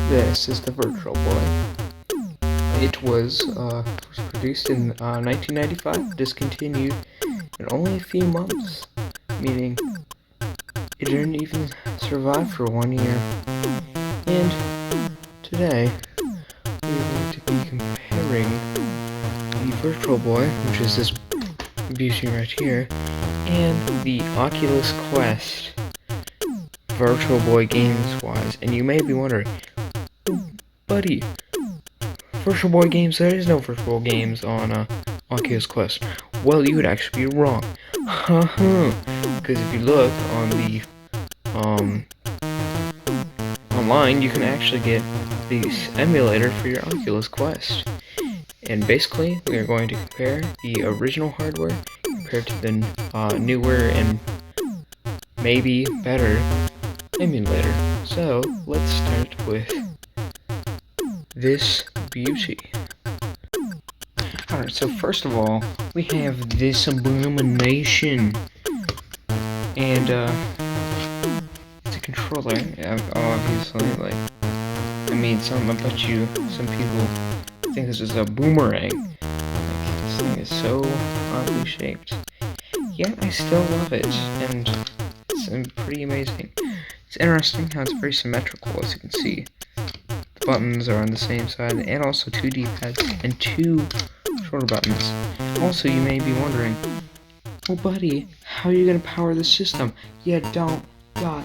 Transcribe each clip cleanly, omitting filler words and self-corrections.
This is the Virtual Boy. It was produced in 1995, discontinued in only a few months, meaning it didn't even survive for 1 year. And today, we're going to be comparing the Virtual Boy, which is this beauty right here, and the Oculus Quest, Virtual Boy games-wise. And you may be wondering, buddy, Virtual Boy games, there is no virtual games on Oculus Quest. Well, you would actually be wrong. Because if you look on the online, you can actually get this emulator for your Oculus Quest. And basically, we are going to compare the original hardware compared to the newer and maybe better emulator. So, let's start with this beauty. Alright, so first of all, we have this abomination. And, it's a controller, obviously, like, I bet you some people think this is a boomerang. Like, this thing is so oddly shaped. Yet, I still love it, and it's pretty amazing. It's interesting how it's very symmetrical, as you can see. The buttons are on the same side, and also 2 D-pads and 2 shorter buttons. Also, you may be wondering, well, buddy, how are you gonna power the system? You don't got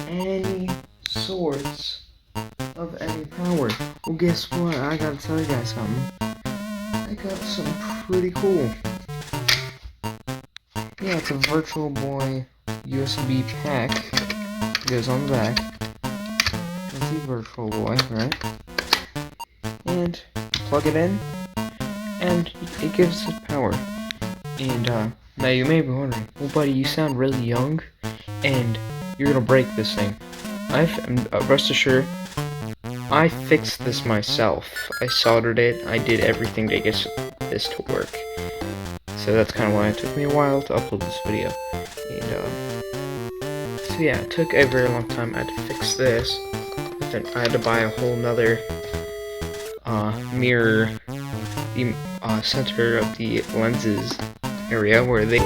any sorts of any power. Well, guess what? I gotta tell you guys something. I got something pretty cool. Yeah, it's a Virtual Boy USB pack. It goes on the back. That's the Virtual Boy, right? And you plug it in, and it gives it power. And now you may be wondering, well, buddy, you sound really young, and you're gonna break this thing. Rest assured, I fixed this myself. I soldered it. I did everything to get this to work. So that's kind of why it took me a while to upload this video. And so yeah, it took a very long time. I had to fix this. Then I had to buy a whole nother mirror, the center of the lenses area where they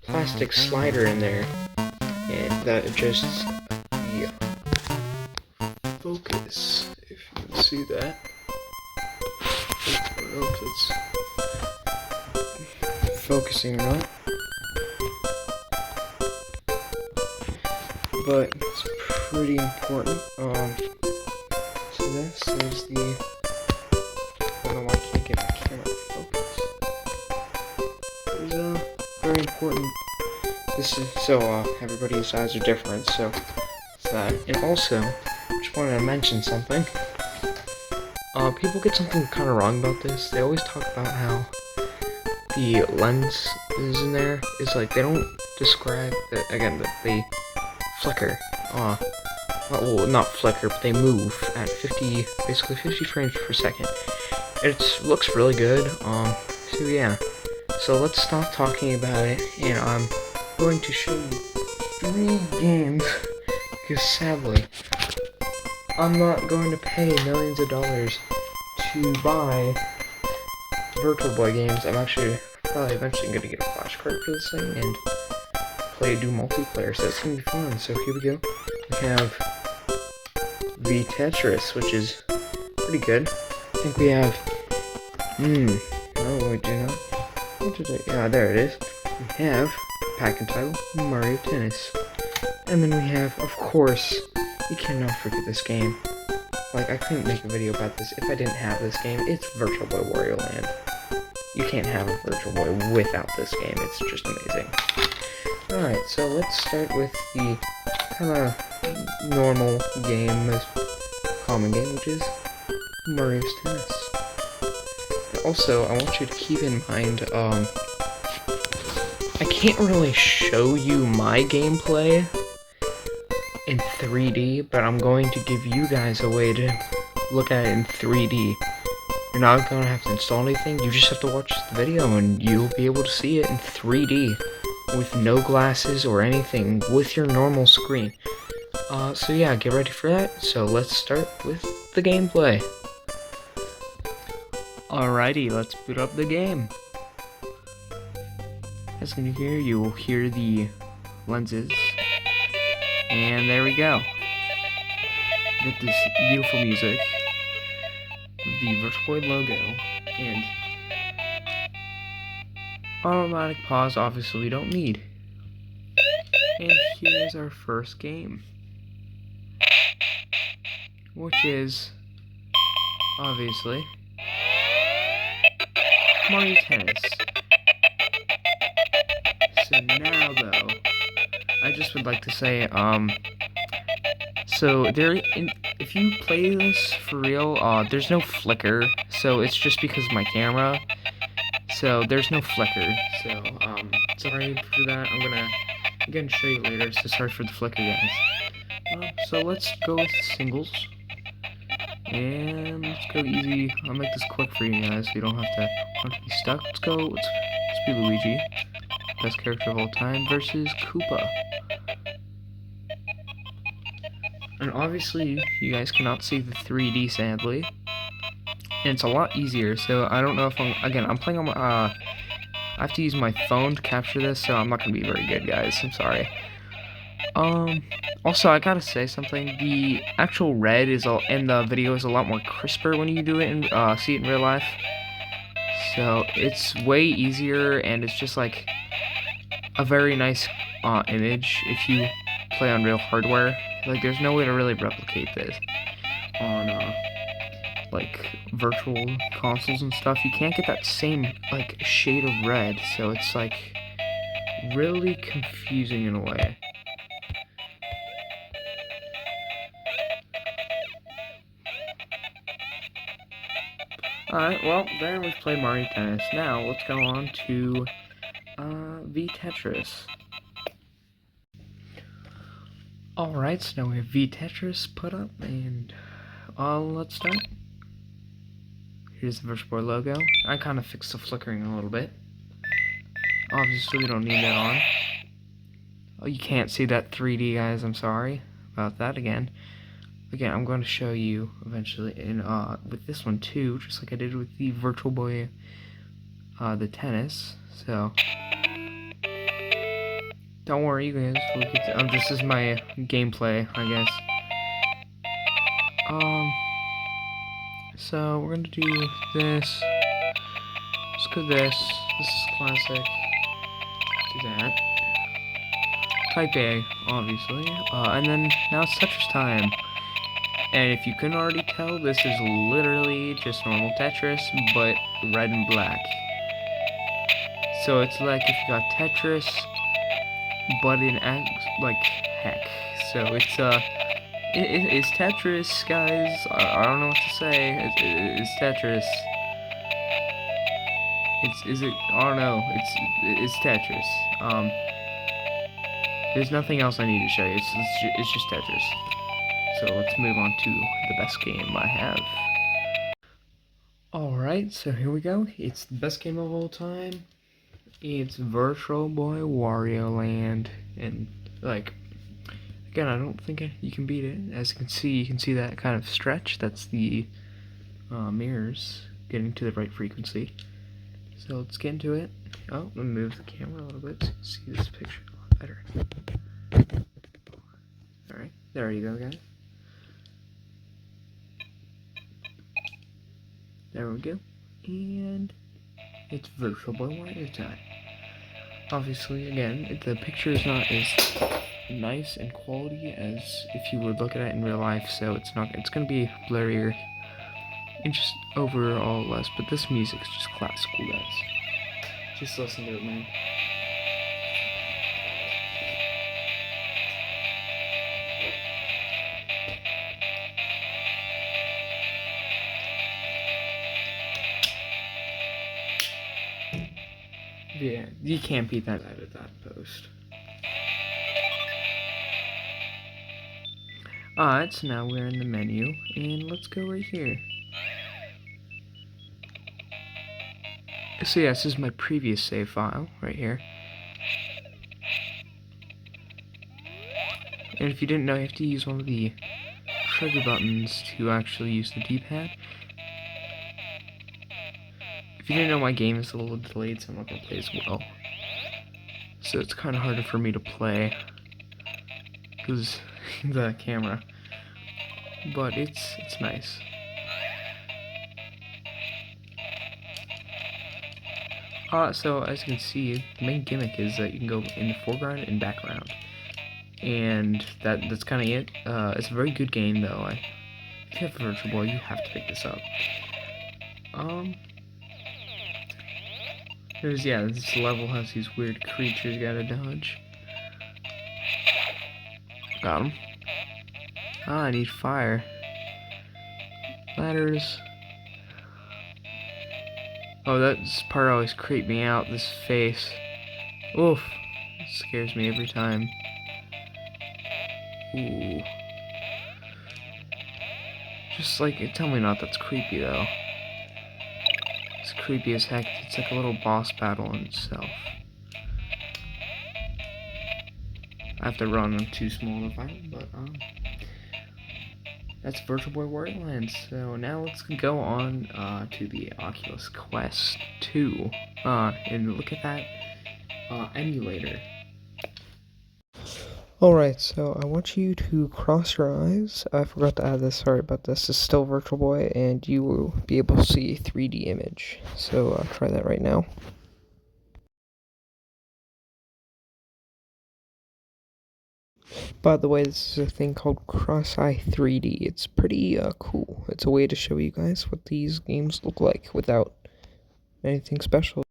plastic slider in there, and that adjusts the focus, if you can see that. I don't know if it's focusing or not, but it's pretty important. So this is the, I don't know why I can't get my camera to focus. There's a very important. This is so everybody's eyes are different, so it's that. And also, just wanted to mention something. People get something kind of wrong about this. They always talk about how the lens is in there is like, they don't describe that again, that they flicker. Well, not flicker, but they move at basically 50 frames per second. It looks really good. So yeah. So let's stop talking about it, and I'm going to show you 3 games, because sadly, I'm not going to pay millions of dollars to buy Virtual Boy games. I'm actually probably eventually going to get a flash card for this thing and do multiplayer, so it's going to be fun. So here we go. We have the Tetris, which is pretty good. I think we have Oh, we do not. What did I? Yeah, there it is. We have pack entitled Mario Tennis. And then we have, of course, you cannot forget this game. Like, I couldn't make a video about this if I didn't have this game. It's Virtual Boy Wario Land. You can't have a Virtual Boy without this game. It's just amazing. Alright, so let's start with the kind of normal game, most common game, which is Mario's Tennis. Also, I want you to keep in mind, I can't really show you my gameplay in 3D, but I'm going to give you guys a way to look at it in 3D. You're not going to have to install anything, you just have to watch the video and you'll be able to see it in 3D with no glasses or anything, with your normal screen. So yeah, get ready for that. So let's start with the gameplay. Alrighty, let's boot up the game. As you can hear, you will hear the lenses. And there we go. Get this beautiful music with the Virtual Boy logo and automatic pause, obviously we don't need. And here's our first game, which is obviously Mario Tennis. So now though, I just would like to say, so if you play this for real, there's no flicker, so it's just because of my camera. So there's no flicker. So sorry for that. I'm gonna again show you later. So sorry for the flicker, guys. So let's go with singles, and let's go easy. I'll make this quick for you guys, so you don't have to be stuck. Let's go. Let's be Luigi, best character of all time, versus Koopa. And obviously, you guys cannot see the 3D, sadly. And it's a lot easier, so I don't know if I'm playing on my, I have to use my phone to capture this, so I'm not going to be very good, guys. I'm sorry. Also, I gotta say something. The actual red in the video is a lot more crisper when you do it and see it in real life. So, it's way easier, and it's just like a very nice image if you play on real hardware. Like, there's no way to really replicate this on like virtual consoles and stuff. You can't get that same like shade of red, so it's like really confusing in a way. Alright, well, there we've played Mario Tennis. Now let's go on to V Tetris. Alright, so now we have V Tetris put up, and let's start. Here's the Virtual Boy logo. I kind of fixed the flickering a little bit. Obviously, we don't need that on. Oh, you can't see that 3D, guys. I'm sorry about that again. Again, I'm going to show you eventually in with this one too, just like I did with the Virtual Boy, the tennis. So don't worry, you guys. We'll get to, this is my gameplay, I guess. So we're gonna do this. Let's go this. This is classic. Do that. Type A, obviously. And then now it's Tetris time. And if you couldn't already tell, this is literally just normal Tetris, but red and black. So it's like if you got Tetris, but in like heck. So it's Tetris, guys. I don't know what to say. It's Tetris. I don't know. It's Tetris. There's nothing else I need to show you. It's just Tetris. So let's move on to the best game I have. Alright, so here we go. It's the best game of all time. It's Virtual Boy Wario Land. And, like, again, I don't think you can beat it. As you can see that kind of stretch. That's the mirrors getting to the right frequency. So let's get into it. Oh, let me move the camera a little bit so you can see this picture a lot better. Alright, there you go, guys. There we go. and it's Virtual Boy Warrior time. Obviously, again, the picture is not as nice and quality as if you would look at it in real life, so it's gonna be blurrier and just overall less, but this music is just classical, guys. Just listen to it, man. Yeah, you can't beat that out of that post. Alright, so now we're in the menu, and let's go right here. So yeah, this is my previous save file, right here. And if you didn't know, you have to use one of the trigger buttons to actually use the D-pad. If you didn't know, my game is a little delayed, so I'm not going to play as well. So it's kind of harder for me to play, because the camera. But it's nice. So as you can see, the main gimmick is that you can go in the foreground and background. And that's kind of it. It's a very good game, though. If you have a Virtual Boy, you have to pick this up. This level has these weird creatures you gotta dodge. Got him. I need fire. Ladders. Oh, that part always creeped me out, this face. Oof. It scares me every time. Ooh. Just like, tell me not that's creepy, though. It's creepy as heck. It's like a little boss battle in itself. I have to run, I'm too small to fight, but, that's Virtual Boy Warrior. So now let's go on to the Oculus Quest 2 and look at that emulator. Alright, so I want you to cross your eyes. I forgot to add this, sorry about this. This is still Virtual Boy, and you will be able to see a 3D image. So try that right now. By the way, this is a thing called Cross-Eye 3D. It's pretty cool. It's a way to show you guys what these games look like without anything special.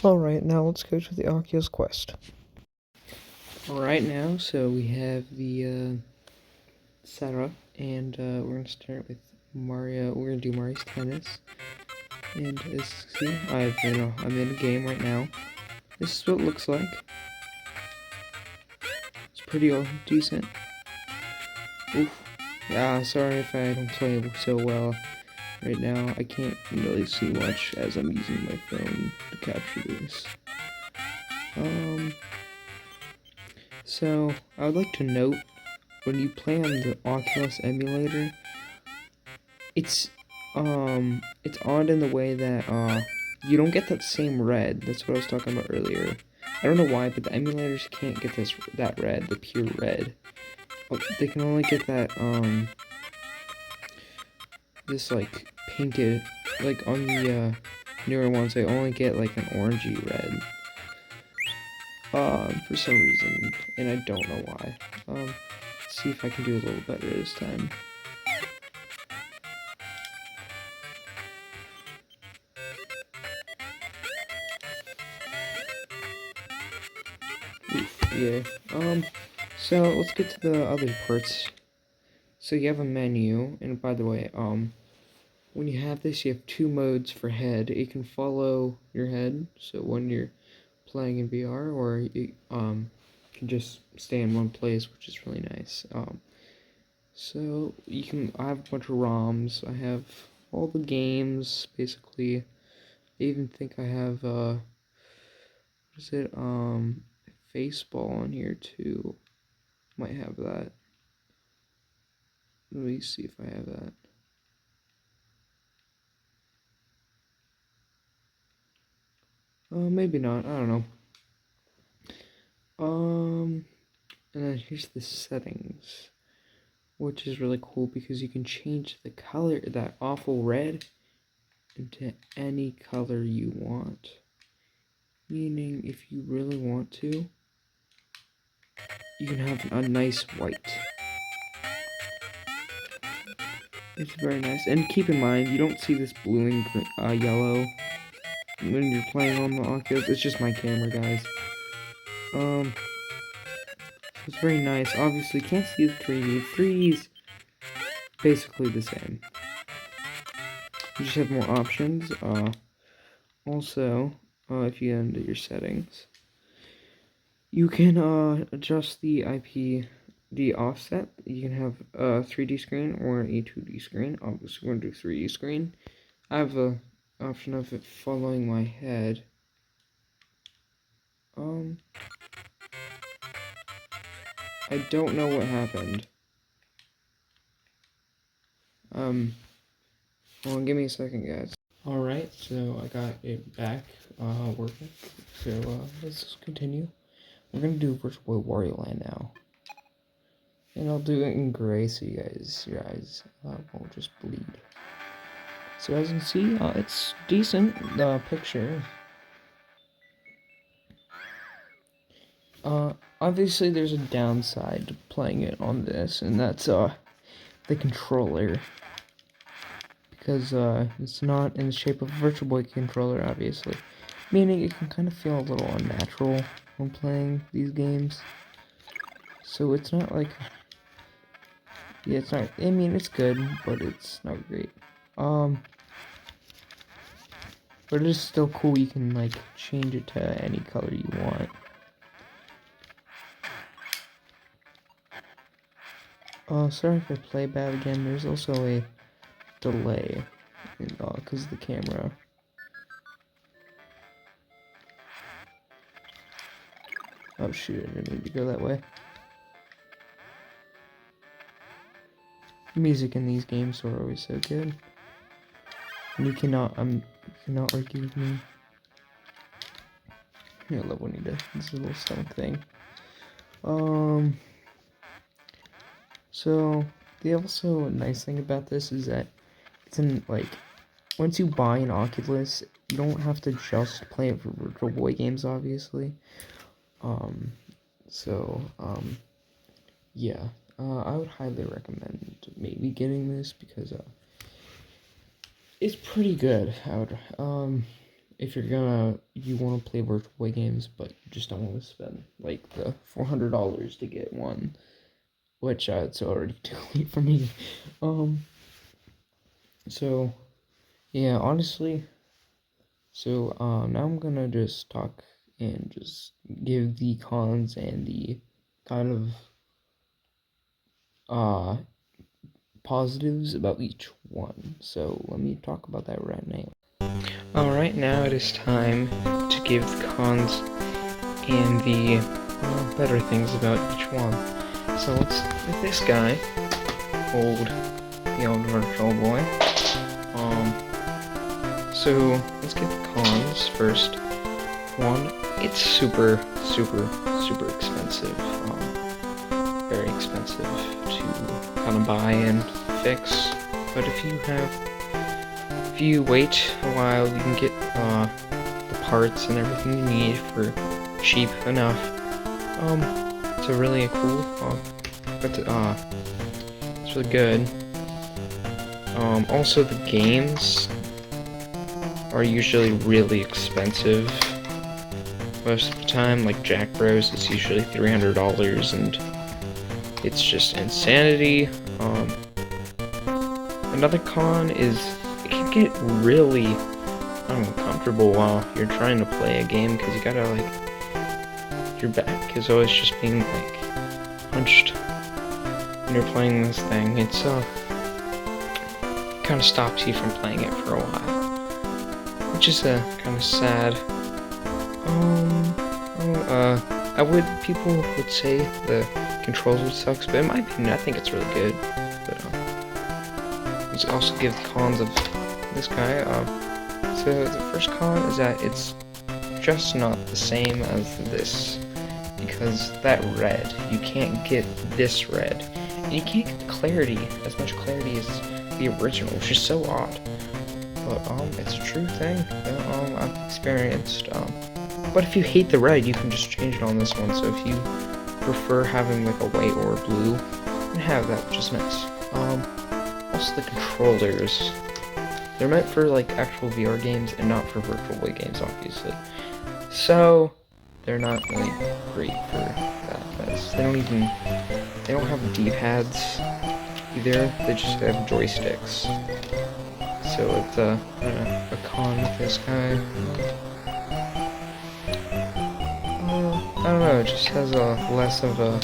Alright, now let's go to the Oculus Quest. Alright now, so we have the setup, and we're gonna start with Mario. We're gonna do Mario's Tennis. And as you see, I'm in a game right now. This is what it looks like. It's pretty decent. Oof. Yeah, sorry if I don't play so well right now. I can't really see much as I'm using my phone to capture this. So I would like to note, when you play on the Oculus emulator, it's odd in the way that you don't get that same red. That's what I was talking about earlier. I don't know why, but the emulators can't get that red, the pure red. They can only get that this like painted, like on the newer ones they only get like an orangey red. For some reason, and I don't know why. Let's see if I can do a little better this time. Oof, yeah. So let's get to the other parts. So you have a menu, and by the way, when you have this, you have two modes for head. It can follow your head, so when you're playing in VR, or can just stay in one place, which is really nice. So I have a bunch of ROMs. I have all the games basically. I even think I have what is it? Baseball on here too. Might have that. Let me see if I have that. Maybe not. I don't know. And then here's the settings, which is really cool because you can change the color, that awful red, into any color you want. Meaning, if you really want to, you can have a nice white. It's very nice. And keep in mind, you don't see this blue and yellow when you're playing on the Oculus. It's just my camera, guys. It's very nice. Obviously, you can't see the 3D. 3D's basically the same. You just have more options. Also, if you get into your settings, you can adjust the the offset. You can have a 3D screen or a 2D screen. Obviously, we're going to do 3D screen. I have the option of it following my head. I don't know what happened. Well, give me a second, guys. Alright, so I got it back working. So let's continue. We're gonna do Virtual Boy Wario Land now. And I'll do it in gray so your eyes won't just bleed. So as you can see, it's decent, the picture. Obviously there's a downside to playing it on this, and that's the controller. Because it's not in the shape of a Virtual Boy controller, obviously. Meaning it can kind of feel a little unnatural when playing these games. So it's not like... Yeah, it's not... I mean, it's good, but it's not great. But it is still cool. You can, like, change it to any color you want. Sorry if I play bad again. There's also a delay because of the camera. Oh shoot, I didn't need to go that way. Music in these games are always so good. And you cannot argue with me. I love when he does this little stomach thing. So the also nice thing about this is that it's in, like, once you buy an Oculus, you don't have to just play it for Virtual Boy games, obviously. Yeah, I would highly recommend maybe getting this because it's pretty good. I would, if you want to play Virtual Boy games, but you just don't want to spend like the $400 to get one, which it's already too late for me. So yeah, honestly. So now I'm gonna just talk and just give the cons and the kind of positives about each one. So let me talk about that right now. Alright, now it is time to give the cons and the better things about each one. So let's with this guy, the old Virtual Boy. So let's get the cons first. One, it's super expensive. Very expensive to kind of buy and fix. But if you wait a while, you can get the parts and everything you need for cheap enough. It's a really cool. It's really good. Also the games are usually really expensive most of the time. Like Jack Bros is usually $300 and it's just insanity. Another con is it can get really uncomfortable while you're trying to play a game because you your back is always just being like hunched when you're playing this thing. It's kind of stops you from playing it for a while, which is kind of sad. People would say the controls would suck, but in my opinion, I think it's really good. But let's also give the cons of this guy. So the first con is that it's just not the same as this, because that red, you can't get this red, and you can't get the clarity, as much clarity as the original, which is so odd. But it's a true thing that I've experienced. But if you hate the red, you can just change it on this one. So if you prefer having like a white or a blue, you can have that, which is nice. Also the controllers, they're meant for like actual VR games and not for virtual boy games, obviously. So they're not really great for that. They don't have D-pads either. They just have joysticks. So it's a con with this guy. I don't know, it just has a less of a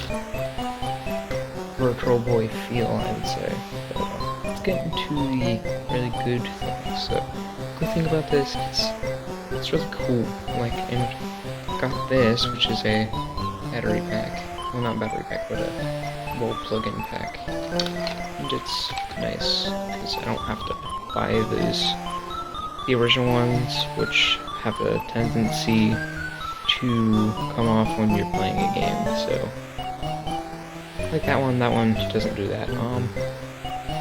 virtual boy feel, I would say. But let's get into the really good things. So, the good thing about this, it's really cool. Like, and got this, which is a battery pack. Well, not battery pack, but a wall plug-in pack. And it's nice, because I don't have to buy the original ones, which have a tendency to come off when you're playing a game. So like that one doesn't do that.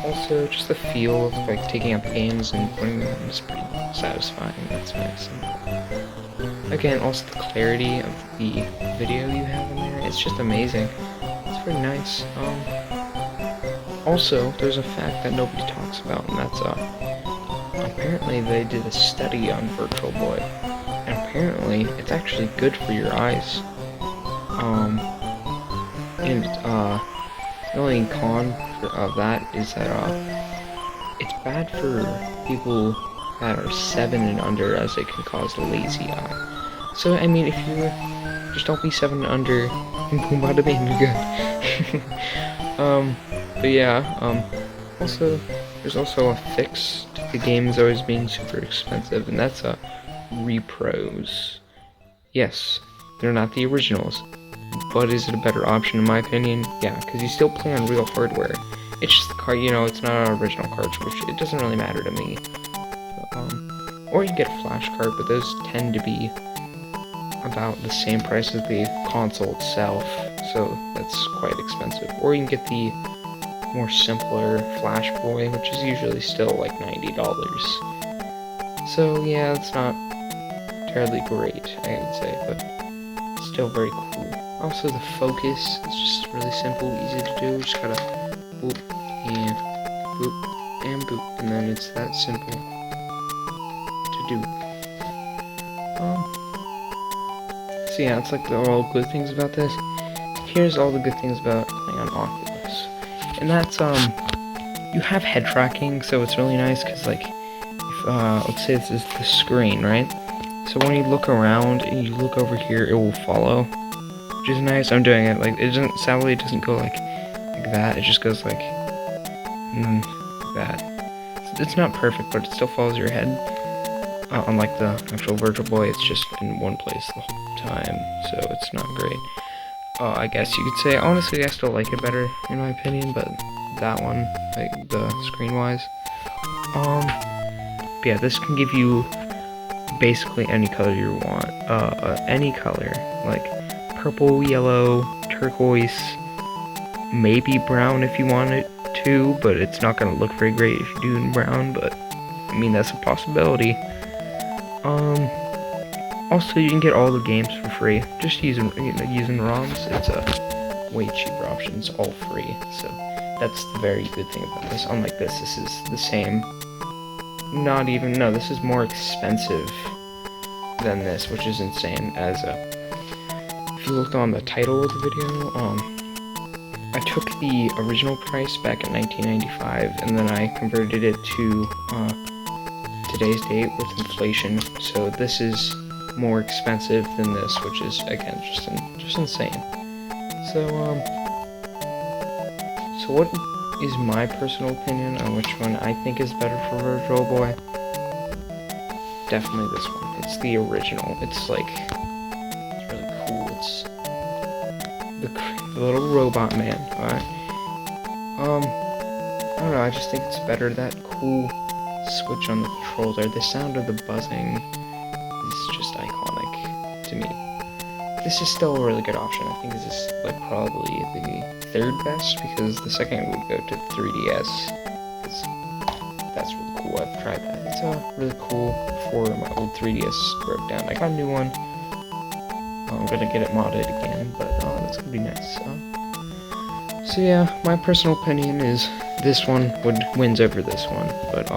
Also just the feel of like taking out the games and putting them in is pretty satisfying. That's nice. And again, also the clarity of the video you have in there, it's just amazing. It's pretty nice. Also there's a fact that nobody talks about, and that's apparently they did a study on Virtual Boy, and apparently it's actually good for your eyes. And the only con of that is that it's bad for people that are 7 and under, as it can cause lazy eye. So I mean, if you just don't be 7 and under, boom bada bing, you're good. But yeah, also there's also a fix to the games always being super expensive, and that's repros. Yes, they're not the originals, but is it a better option in my opinion? Yeah, because you still play on real hardware. It's just the card, you know, it's not an original cartridge, which it doesn't really matter to me. Or you can get a flash card, but those tend to be about the same price as the console itself, so that's quite expensive. Or you can get the more simpler Flash Boy, which is usually still like $90. So yeah, it's not terribly great, I would say, but still very cool. Also, the focus is just really simple, easy to do. You just gotta boop and boop and boop, and then it's that simple to do. So yeah, it's like all good things about this. Here's all the good things about playing on Oculus, and that's you have head tracking, so it's really nice because like if let's say this is the screen, right? So when you look around and you look over here, it will follow, which is nice. I'm doing it like it doesn't. Sadly, it doesn't go like that. It just goes like that. It's not perfect, but it still follows your head. Unlike the actual Virtual Boy, it's just in one place the whole time, so it's not great. I guess you could say, honestly, I still like it better, in my opinion, but that one, like, the screen-wise. But yeah, this can give you basically any color you want. Any color, like purple, yellow, turquoise, maybe brown if you want it to, but it's not going to look very great if you do in brown, but, I mean, that's a possibility. Also, you can get all the games for free, just using ROMs. It's a way cheaper option, it's all free, so that's the very good thing about this. Unlike this is the same, this is more expensive than this, which is insane. As if you looked on the title of the video, I took the original price back in 1995, and then I converted it to today's date with inflation. So this is more expensive than this, which is again just insane. So what is my personal opinion on which one I think is better for Virtual Boy? Definitely this one. It's the original. It's like, it's really cool. It's the little robot man. Alright. I don't know. I just think it's better. That cool switch on the controller. The sound of the buzzing is just iconic to me. This is still a really good option. I think this is like probably the third best, because the second would go to 3DS. Because that's really cool. I've tried that. It's really cool. Before my old 3DS broke down, I got a new one. I'm gonna get it modded again, but that's gonna be nice. So yeah, my personal opinion is this one wins over this one. But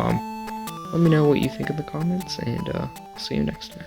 let me know what you think in the comments, and I'll see you next time.